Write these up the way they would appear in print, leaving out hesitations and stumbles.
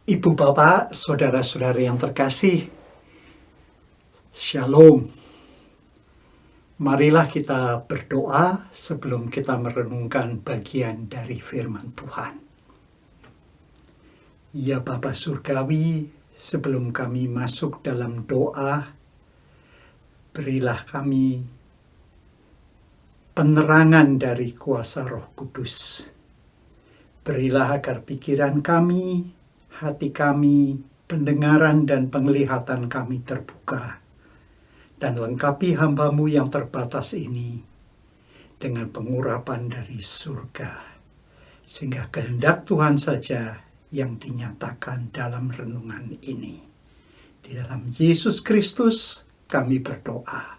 Ibu bapak, saudara-saudari yang terkasih, Shalom. Marilah kita berdoa sebelum kita merenungkan bagian dari firman Tuhan. Ya Bapa Surgawi, sebelum kami masuk dalam doa, berilah kami penerangan dari kuasa Roh Kudus. Berilah agar pikiran kami, hati kami, pendengaran dan penglihatan kami terbuka. Dan lengkapi hamba-Mu yang terbatas ini dengan pengurapan dari surga. Sehingga kehendak Tuhan saja yang dinyatakan dalam renungan ini. Di dalam Yesus Kristus kami berdoa.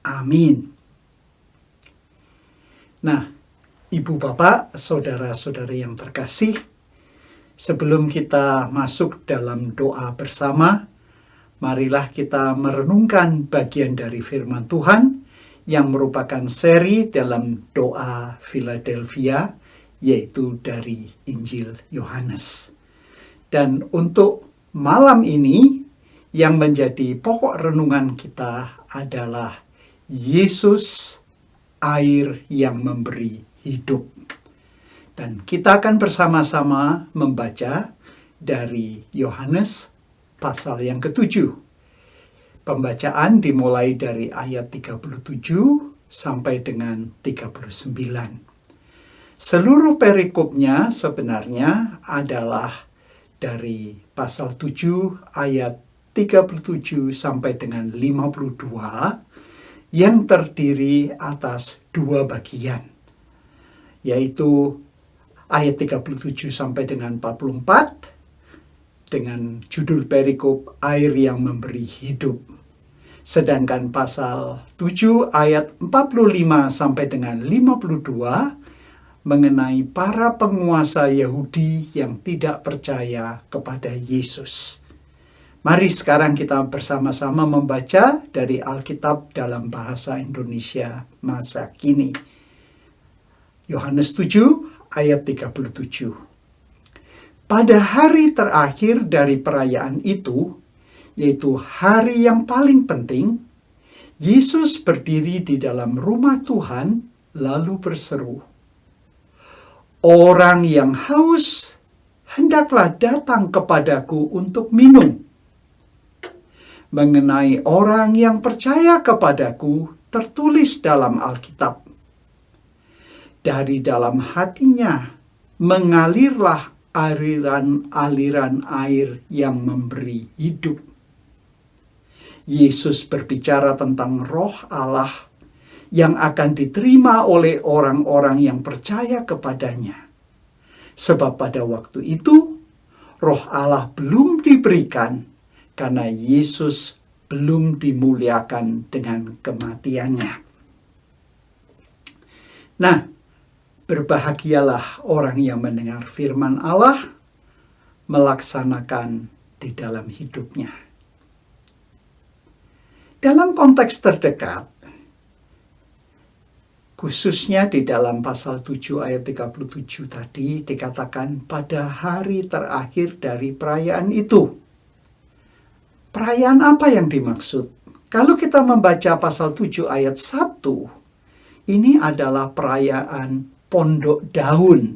Amin. Nah, Ibu Bapak, saudara-saudari yang terkasih, sebelum kita masuk dalam doa bersama, marilah kita merenungkan bagian dari firman Tuhan yang merupakan seri dalam doa Philadelphia, yaitu dari Injil Yohanes. Dan untuk malam ini, yang menjadi pokok renungan kita adalah Yesus, air yang memberi hidup. Dan kita akan bersama-sama membaca dari Yohanes pasal yang ke-7. Pembacaan dimulai dari ayat 37 sampai dengan 39. Seluruh perikopnya sebenarnya adalah dari pasal 7 ayat 37 sampai dengan 52 yang terdiri atas dua bagian, yaitu ayat 37 sampai dengan 44 dengan judul perikop air yang memberi hidup. Sedangkan pasal 7 ayat 45 sampai dengan 52 mengenai para penguasa Yahudi yang tidak percaya kepada Yesus. Mari sekarang kita bersama-sama membaca dari Alkitab dalam bahasa Indonesia masa kini. Yohanes 7 ayat 37. Pada hari terakhir dari perayaan itu, yaitu hari yang paling penting, Yesus berdiri di dalam rumah Tuhan lalu berseru, "Orang yang haus, hendaklah datang kepadaku untuk minum. Mengenai orang yang percaya kepadaku, tertulis dalam Alkitab, dari dalam hatinya mengalirlah aliran-aliran air yang memberi hidup." Yesus berbicara tentang Roh Allah yang akan diterima oleh orang-orang yang percaya kepadanya. Sebab pada waktu itu, Roh Allah belum diberikan karena Yesus belum dimuliakan dengan kematiannya. Nah, berbahagialah orang yang mendengar firman Allah, melaksanakan di dalam hidupnya. Dalam konteks terdekat, khususnya di dalam pasal 7 ayat 37 tadi dikatakan pada hari terakhir dari perayaan itu. Perayaan apa yang dimaksud? Kalau kita membaca pasal 7 ayat 1, ini adalah perayaan Pondok Daun.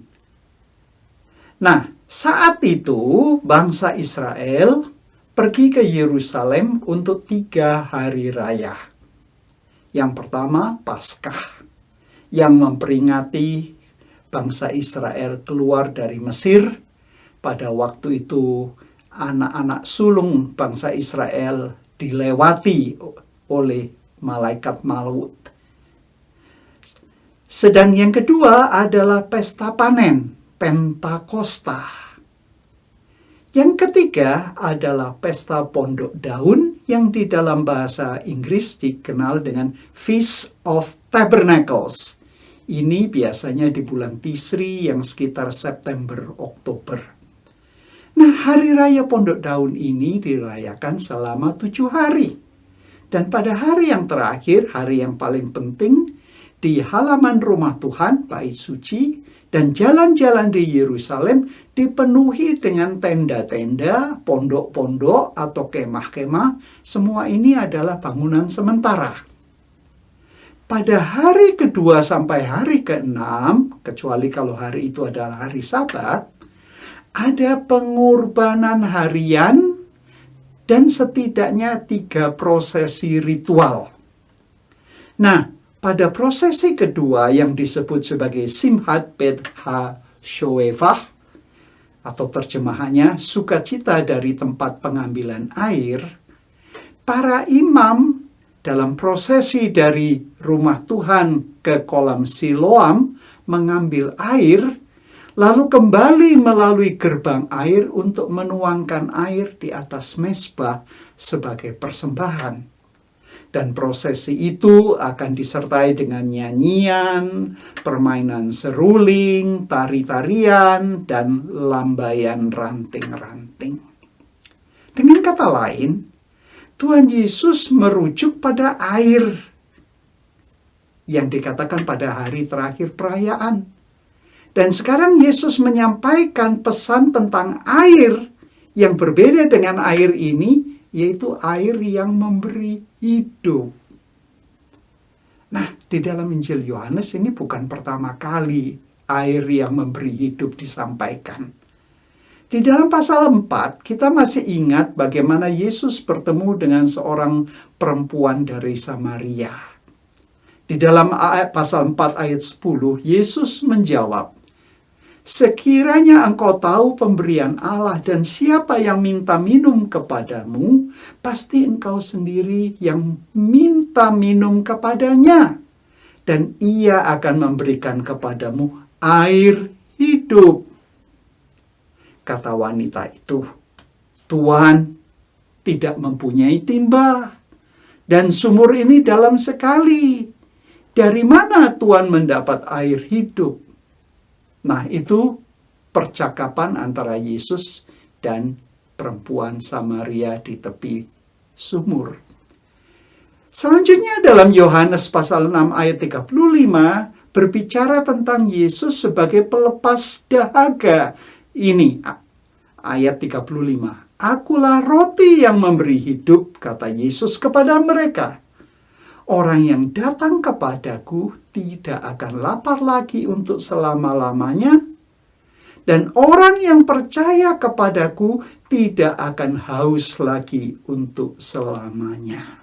Nah, saat itu bangsa Israel pergi ke Yerusalem untuk 3 hari raya. Yang pertama, Paskah, yang memperingati bangsa Israel keluar dari Mesir. Pada waktu itu, anak-anak sulung bangsa Israel dilewati oleh malaikat maut. Sedang yang kedua adalah pesta panen, Pentakosta. Yang ketiga adalah pesta Pondok Daun yang di dalam bahasa Inggris dikenal dengan Feast of Tabernacles. Ini biasanya di bulan Tisri yang sekitar September-Oktober. Nah, hari raya Pondok Daun ini dirayakan selama 7 hari. Dan pada hari yang terakhir, hari yang paling penting, di halaman rumah Tuhan, bait suci, dan jalan-jalan di Yerusalem dipenuhi dengan tenda-tenda, pondok-pondok, atau kemah-kemah. Semua ini adalah bangunan sementara. Pada hari kedua sampai hari keenam, kecuali kalau hari itu adalah hari Sabat, ada pengorbanan harian dan setidaknya 3 prosesi ritual. Nah, pada prosesi kedua yang disebut sebagai Simhat Bet HaShoevah, atau terjemahannya sukacita dari tempat pengambilan air, para imam dalam prosesi dari rumah Tuhan ke kolam Siloam mengambil air, lalu kembali melalui gerbang air untuk menuangkan air di atas mezbah sebagai persembahan. Dan prosesi itu akan disertai dengan nyanyian, permainan seruling, tari-tarian, dan lambaian ranting-ranting. Dengan kata lain, Tuhan Yesus merujuk pada air yang dikatakan pada hari terakhir perayaan. Dan sekarang Yesus menyampaikan pesan tentang air yang berbeda dengan air ini, yaitu air yang memberi hidup. Nah, di dalam Injil Yohanes ini bukan pertama kali air yang memberi hidup disampaikan. Di dalam pasal 4, kita masih ingat bagaimana Yesus bertemu dengan seorang perempuan dari Samaria. Di dalam pasal 4 ayat 10, Yesus menjawab, "Sekiranya engkau tahu pemberian Allah dan siapa yang minta minum kepadamu, pasti engkau sendiri yang minta minum kepadanya, dan ia akan memberikan kepadamu air hidup." Kata wanita itu, "Tuhan, tidak mempunyai timba, dan sumur ini dalam sekali. Dari mana Tuhan mendapat air hidup?" Nah, itu percakapan antara Yesus dan perempuan Samaria di tepi sumur. Selanjutnya dalam Yohanes pasal 6 ayat 35 berbicara tentang Yesus sebagai pelepas dahaga. Ini ayat 35. "Akulah roti yang memberi hidup," kata Yesus kepada mereka. "Orang yang datang kepadaku tidak akan lapar lagi untuk selama-lamanya, dan orang yang percaya kepadaku tidak akan haus lagi untuk selamanya."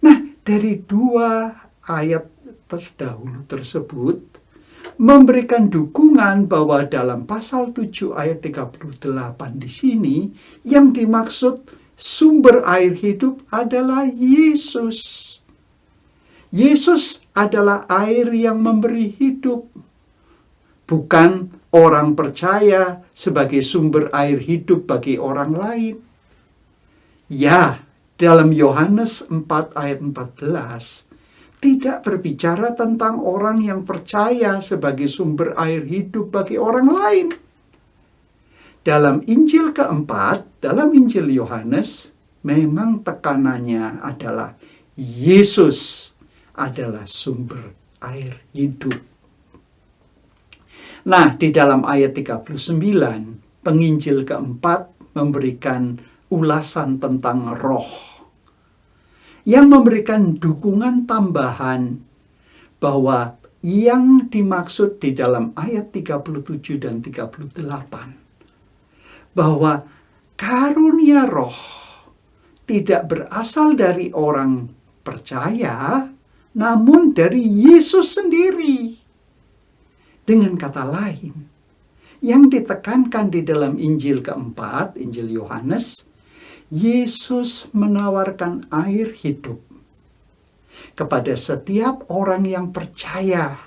Nah, dari 2 ayat terdahulu tersebut memberikan dukungan bahwa dalam pasal 7 ayat 38 di sini yang dimaksud sumber air hidup adalah Yesus. Yesus adalah air yang memberi hidup, bukan orang percaya sebagai sumber air hidup bagi orang lain. Ya, dalam Yohanes 4 ayat 14 tidak berbicara tentang orang yang percaya sebagai sumber air hidup bagi orang lain. Dalam Injil keempat, dalam Injil Yohanes, memang tekanannya adalah Yesus adalah sumber air hidup. Nah, di dalam ayat 39, penginjil keempat memberikan ulasan tentang Roh, yang memberikan dukungan tambahan bahwa yang dimaksud di dalam ayat 37 dan 38, bahwa karunia Roh tidak berasal dari orang percaya, namun dari Yesus sendiri. Dengan kata lain, yang ditekankan di dalam Injil keempat, Injil Yohanes, Yesus menawarkan air hidup kepada setiap orang yang percaya,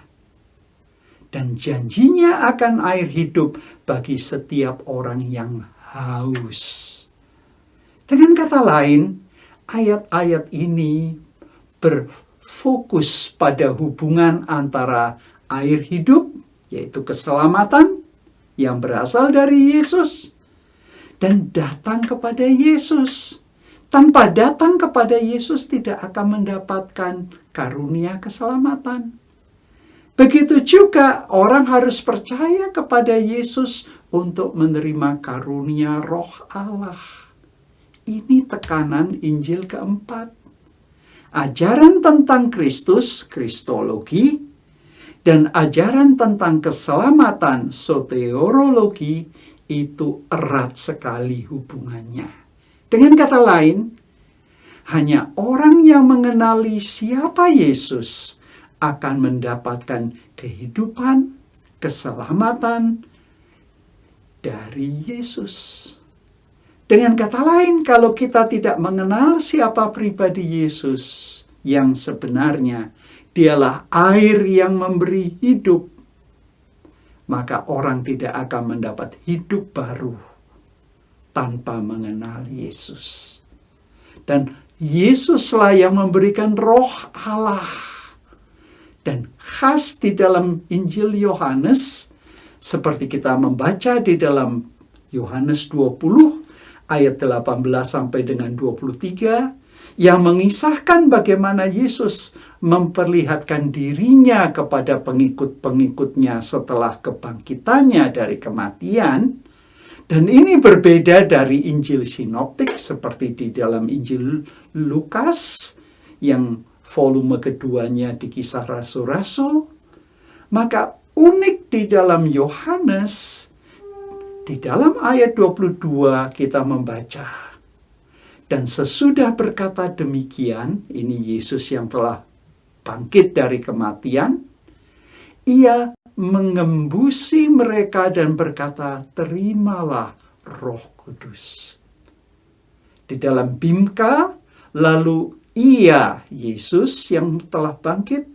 dan janjinya akan air hidup bagi setiap orang yang haus. Dengan kata lain, ayat-ayat ini berfokus pada hubungan antara air hidup, yaitu keselamatan yang berasal dari Yesus, dan datang kepada Yesus. tanpa datang kepada Yesus tidak akan mendapatkan karunia keselamatan. Begitu juga orang harus percaya kepada Yesus untuk menerima karunia Roh Allah. Ini tekanan Injil keempat. Ajaran tentang Kristus, Kristologi, dan ajaran tentang keselamatan, soteriologi, itu erat sekali hubungannya. Dengan kata lain, hanya orang yang mengenali siapa Yesus akan mendapatkan kehidupan, keselamatan dari Yesus. Dengan kata lain, kalau kita tidak mengenal siapa pribadi Yesus yang sebenarnya, dialah air yang memberi hidup, maka orang tidak akan mendapat hidup baru tanpa mengenal Yesus. Dan Yesuslah yang memberikan Roh Allah. Dan khas di dalam Injil Yohanes, seperti kita membaca di dalam Yohanes 20 ayat 18 sampai dengan 23, yang mengisahkan bagaimana Yesus memperlihatkan dirinya kepada pengikut-pengikutnya setelah kebangkitannya dari kematian. Dan ini berbeda dari Injil sinoptik seperti di dalam Injil Lukas yang volume keduanya di Kisah Rasul-Rasul. Maka unik di dalam Yohanes, di dalam ayat 22 kita membaca, dan sesudah berkata demikian, ini Yesus yang telah bangkit dari kematian, ia mengembusi mereka dan berkata, terimalah Roh Kudus. Di dalam Bimka, lalu ia, Yesus yang telah bangkit,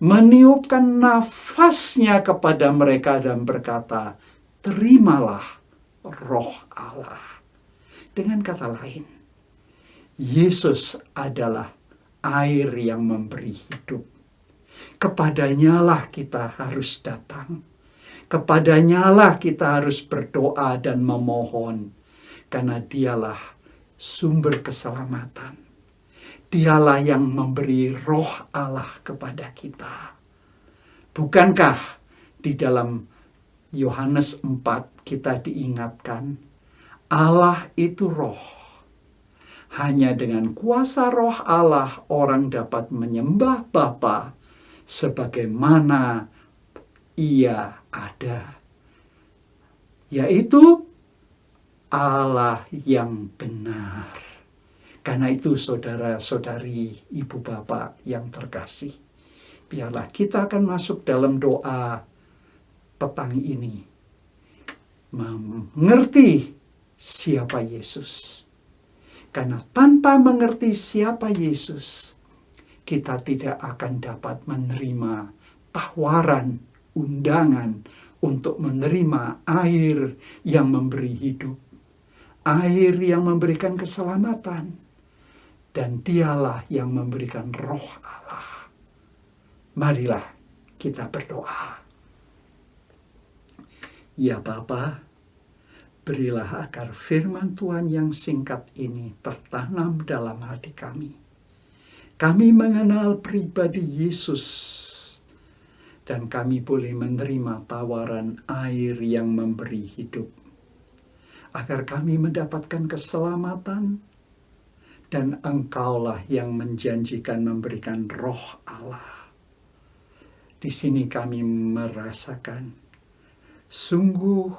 meniupkan nafasnya kepada mereka dan berkata, terimalah Roh Allah. Dengan kata lain, Yesus adalah air yang memberi hidup. Kepadanyalah kita harus datang. Kepadanyalah kita harus berdoa dan memohon. Karena dialah sumber keselamatan. Dialah yang memberi Roh Allah kepada kita. Bukankah di dalam Yohanes 4 kita diingatkan, Allah itu Roh. Hanya dengan kuasa Roh Allah orang dapat menyembah Bapa sebagaimana Ia ada, yaitu Allah yang benar. Karena itu saudara-saudari, ibu bapak yang terkasih, biarlah kita akan masuk dalam doa petang ini, mengerti siapa Yesus. Karena tanpa mengerti siapa Yesus, kita tidak akan dapat menerima tawaran, undangan untuk menerima air yang memberi hidup, air yang memberikan keselamatan. Dan dialah yang memberikan Roh Allah. Marilah kita berdoa. Ya Bapa, berilah agar firman Tuhan yang singkat ini tertanam dalam hati kami. Kami mengenal pribadi Yesus, dan kami boleh menerima tawaran air yang memberi hidup. Agar kami mendapatkan keselamatan, dan Engkaulah yang menjanjikan memberikan Roh Allah. Di sini kami merasakan, sungguh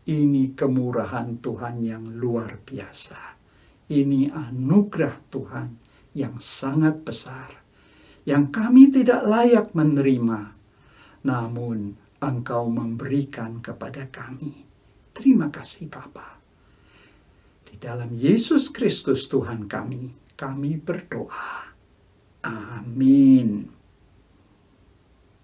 ini kemurahan Tuhan yang luar biasa. Ini anugerah Tuhan yang sangat besar, yang kami tidak layak menerima, namun Engkau memberikan kepada kami. Terima kasih Bapa. Di dalam Yesus Kristus Tuhan kami berdoa. Amin.